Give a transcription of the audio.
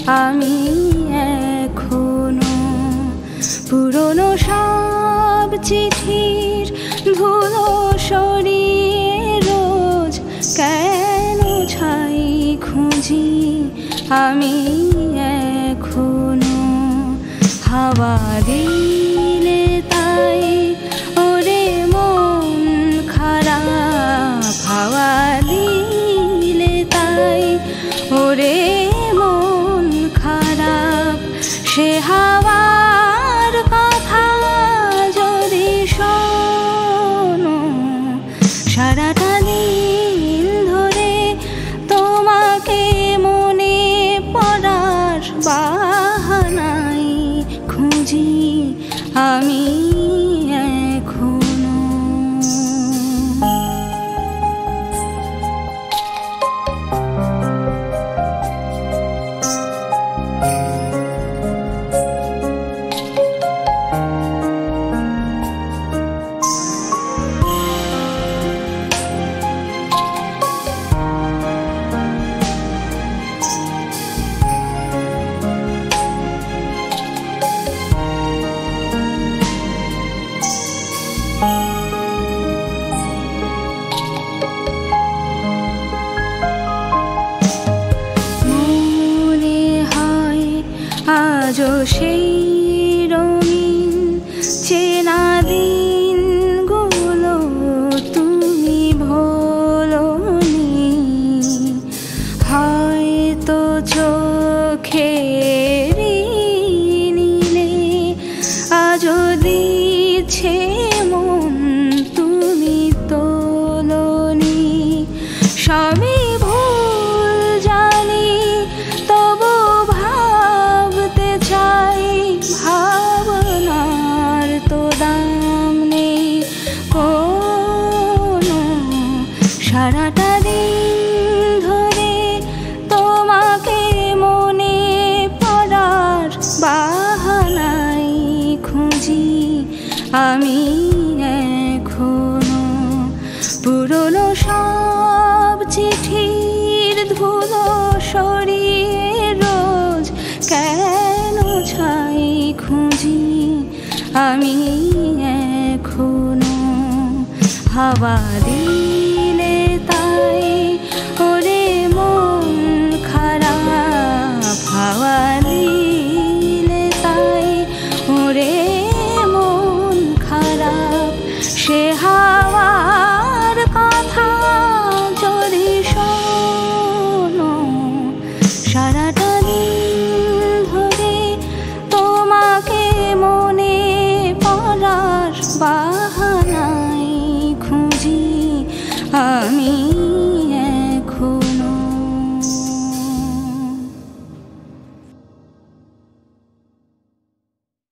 আমি এখনো পুরনো সব চিঠির ধুলো সরিয়ে রোজ কেন ছাই খুঁজি আমি এখনো হাওয়া দিলে তাই ওরে মন খারাপ হাওয়া দিলে তাই ওরে মন খারাপ সে হাওয়ার কথা যদি শোনো সারাটা দিন ধরে তোমাকে মনে পড়ার বাহানায় খুঁজি আমি এখনো আজও সেই রঙিন চেনা দিনগুলো তুমি ভোলোনি হয়তো চোখের নীলে আজও দিচ্ছে মন তুমি তোলোনি সবই ভুল জানি তবু ভাবতে চাই ভাবনার তো দাম নেই কোনো সারাটা দিন ধরে তোমাকে মনে পড়ার বাহানায় খুঁজি আমি এখনো পুরনো সব চিঠির ধুলো সরিয়ে রোজ কেন ছাই খুঁজি আমি এখনো হাওয়া দিয়ে